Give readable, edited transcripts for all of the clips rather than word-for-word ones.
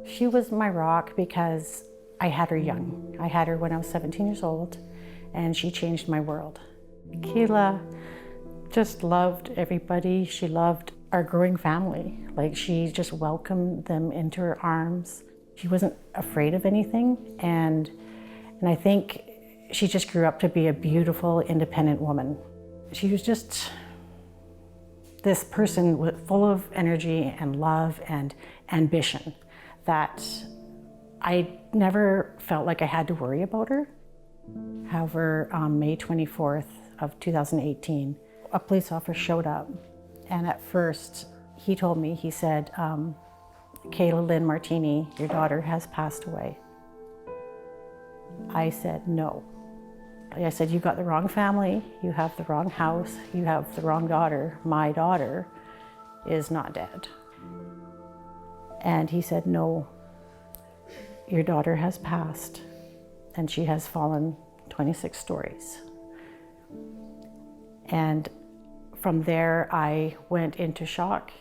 She was my rock because I had her young. I had her when I was 17 years old, and she changed my world. Kayla just loved everybody. She loved our growing family. Like, she just welcomed them into her arms. She wasn't afraid of anything, and I think she just grew up to be a beautiful, independent woman. She was just this person full of energy and love and ambition that I never felt like I had to worry about her. However, on May 24th of 2018, a police officer showed up, and at first he told me, he said, Kayla Lynn Martini, your daughter has passed away. I said, no. I said, you got the wrong family, you have the wrong house, you have the wrong daughter. My daughter is not dead. And he said, no, your daughter has passed, and she has fallen 26 stories. And from there, I went into shock.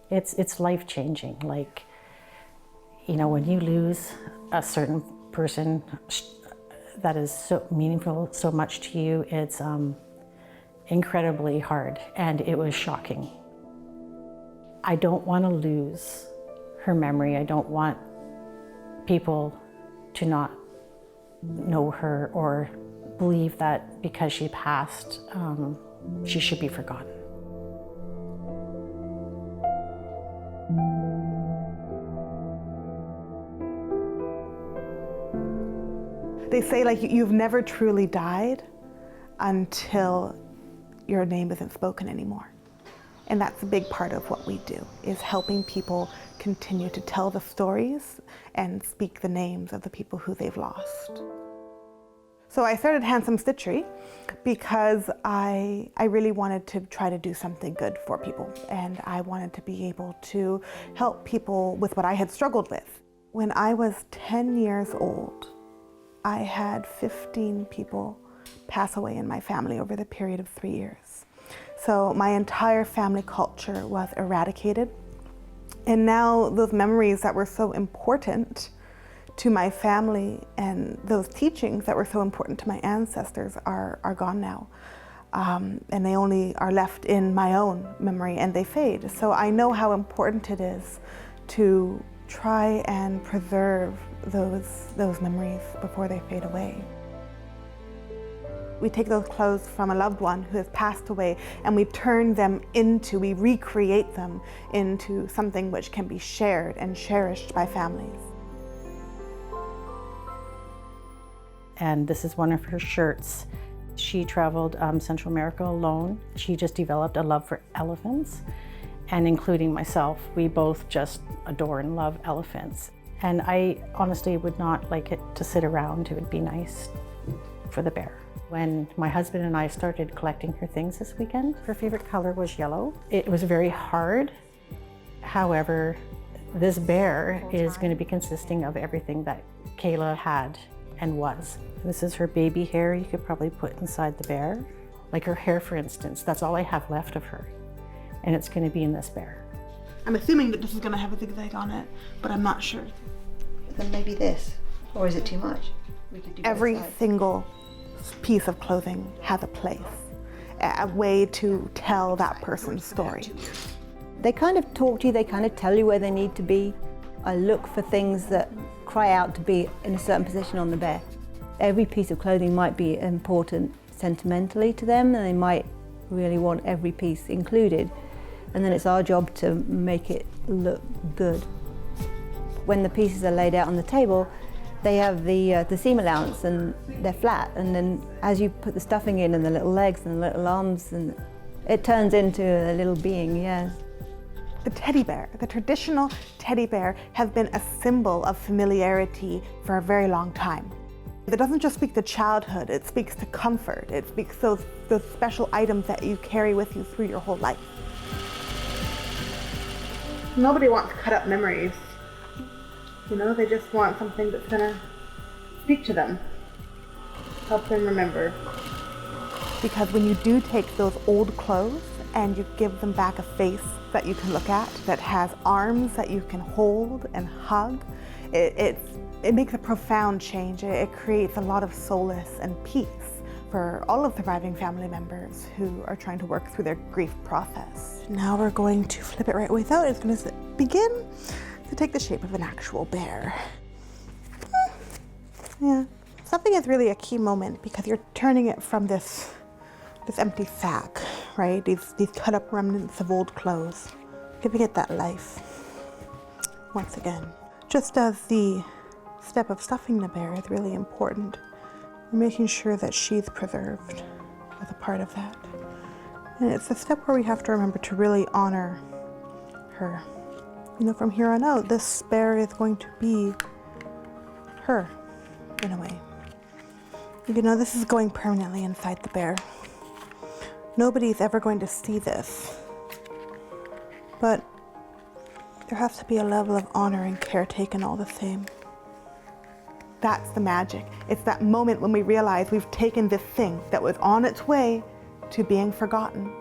It's life-changing. Like, you know, when you lose a certain person that is so meaningful, so much to you, it's incredibly hard, and it was shocking. I don't want to lose her memory. I don't want people to not know her or believe that because she passed, she should be forgotten. They say, like, you've never truly died until your name isn't spoken anymore. And that's a big part of what we do, is helping people continue to tell the stories and speak the names of the people who they've lost. So I started Handsome Stitchery because I really wanted to try to do something good for people, and I wanted to be able to help people with what I had struggled with. When I was 10 years old, I had 15 people pass away in my family over the period of 3 years. So my entire family culture was eradicated. And now those memories that were so important to my family and those teachings that were so important to my ancestors are gone now. And they only are left in my own memory, and they fade. So I know how important it is to try and preserve those memories before they fade away. We take those clothes from a loved one who has passed away, and we we recreate them into something which can be shared and cherished by families. And this is one of her shirts. She traveled Central America alone. She just developed a love for elephants, and including myself, we both just adore and love elephants. And I honestly would not like it to sit around. It would be nice for the bear. When my husband and I started collecting her things this weekend, her favorite color was yellow. It was very hard. However, this bear is going to be consisting of everything that Kayla had and was. This is her baby hair you could probably put inside the bear. Like her hair, for instance, that's all I have left of her. And it's going to be in this bear. I'm assuming that this is going to have a zigzag on it, but I'm not sure. Then maybe this, or is it too much? We could do every single piece of clothing has a place, a way to tell that person's story. They kind of talk to you, they kind of tell you where they need to be. I look for things that cry out to be in a certain position on the bear. Every piece of clothing might be important sentimentally to them, and they might really want every piece included. And then it's our job to make it look good. When the pieces are laid out on the table, they have the seam allowance and they're flat, and then as you put the stuffing in and the little legs and the little arms, and it turns into a little being, yes. The teddy bear, the traditional teddy bear, has been a symbol of familiarity for a very long time. It doesn't just speak to childhood, it speaks to comfort. It speaks to those special items that you carry with you through your whole life. Nobody wants to cut up memories. You know, they just want something that's gonna speak to them, help them remember. Because when you do take those old clothes and you give them back a face that you can look at, that has arms that you can hold and hug. It makes a profound change. It creates a lot of solace and peace for all of the surviving family members who are trying to work through their grief process. Now we're going to flip it right ways out. It's going to begin to take the shape of an actual bear. Yeah, something is really a key moment because you're turning it from this empty sack, right? These cut up remnants of old clothes, giving it that life once again. Just as the step of stuffing the bear is really important, we're making sure that she's preserved as a part of that. And it's the step where we have to remember to really honor her. You know, from here on out, this bear is going to be her, in a way. You know, this is going permanently inside the bear. Nobody's ever going to see this, but there has to be a level of honor and care taken all the same. That's the magic. It's that moment when we realize we've taken this thing that was on its way to being forgotten,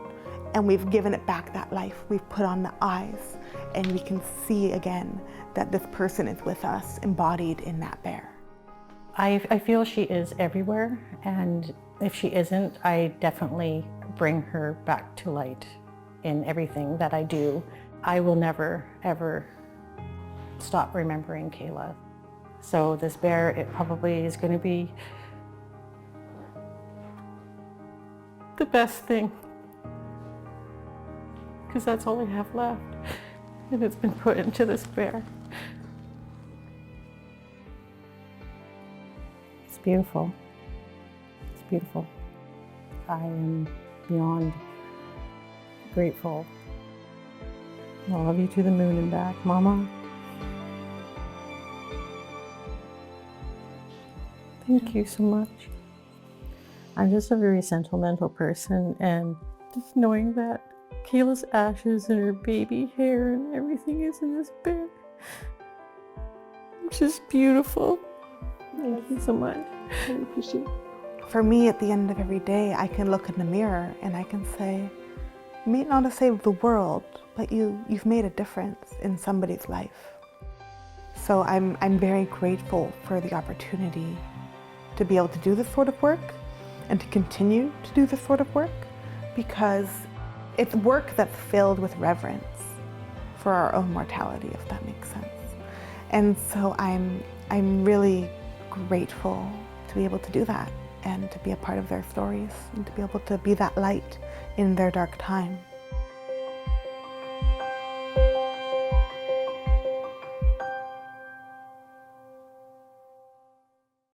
and we've given it back that life. We've put on the eyes, and we can see again that this person is with us, embodied in that bear. I feel she is everywhere, and if she isn't, I definitely bring her back to light in everything that I do. I will never, ever stop remembering Kayla. So this bear, it probably is going to be the best thing, because that's all I have left, and it's been put into this bear. It's beautiful. It's beautiful. I am beyond grateful. I love you to the moon and back, Mama. Thank you so much. I'm just a very sentimental person, and just knowing that Kayla's ashes and her baby hair and everything is in this bear, it's just beautiful. Thank you so much. I appreciate it. For me, at the end of every day, I can look in the mirror and I can say, you may not have saved the world, but you've made a difference in somebody's life. So I'm very grateful for the opportunity to be able to do this sort of work and to continue to do this sort of work, because it's work that's filled with reverence for our own mortality, if that makes sense. And so I'm really grateful to be able to do that and to be a part of their stories and to be able to be that light in their dark time.